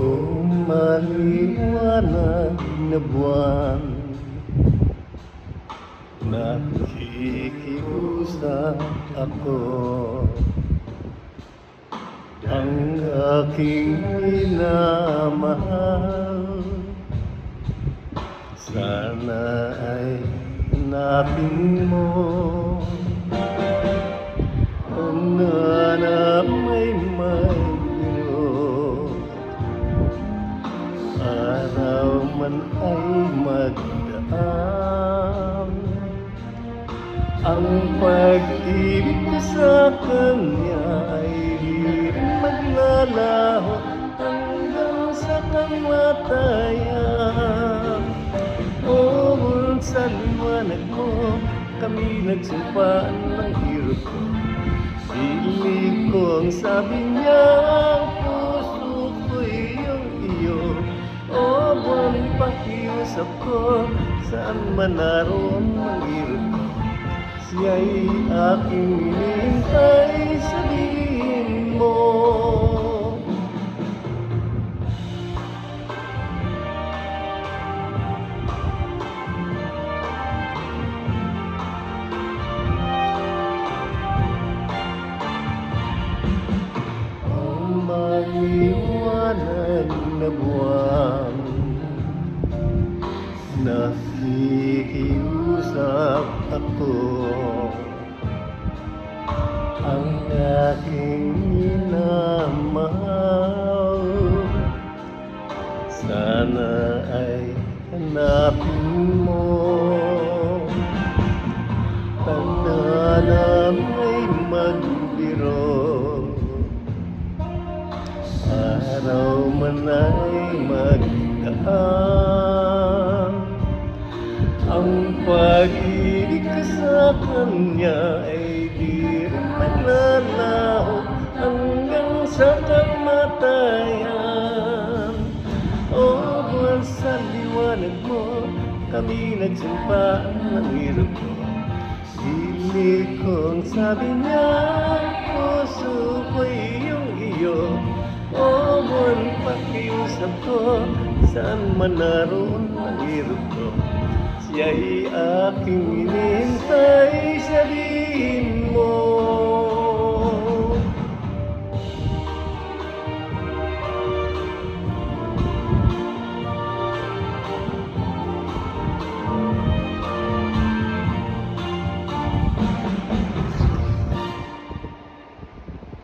Kung maliwanag na buwan, nakikiusap ako. Ang aking minamahal, sana ay hanapin mo. Na may biro, araw man ay magdaan, ang pag-ibig ko sa kanya ay di maglalaho hanggang sa kamatayan. O sa liwanag mo, kami nagsumpaan ng hirap ko. Piling ko ang sabi niya, puso ko'y iyong iyo. O buwan pakiusap ko, saan man naroon ang hirap ko. Siya'y aking hinihintay, sabihin mo. Maliwanag na buwan, nakikiusap ako. Ang aking minamahal, sana ay hanapin mo. Tanda na may magbiro, araw man ay magdaan, ang pag-ibig ko sa kanya ay di rin maglalaho hanggang sa kamatayan. O buwan sa liwanag mo, kami nagsumpaan ng hirap ko. Piling kong sabi niya, puso ko'y iyong iyo. O buwan pakiusap ko, saan man naroon ang hirap ko. Siya'y aking hinihintay, sabihin mo.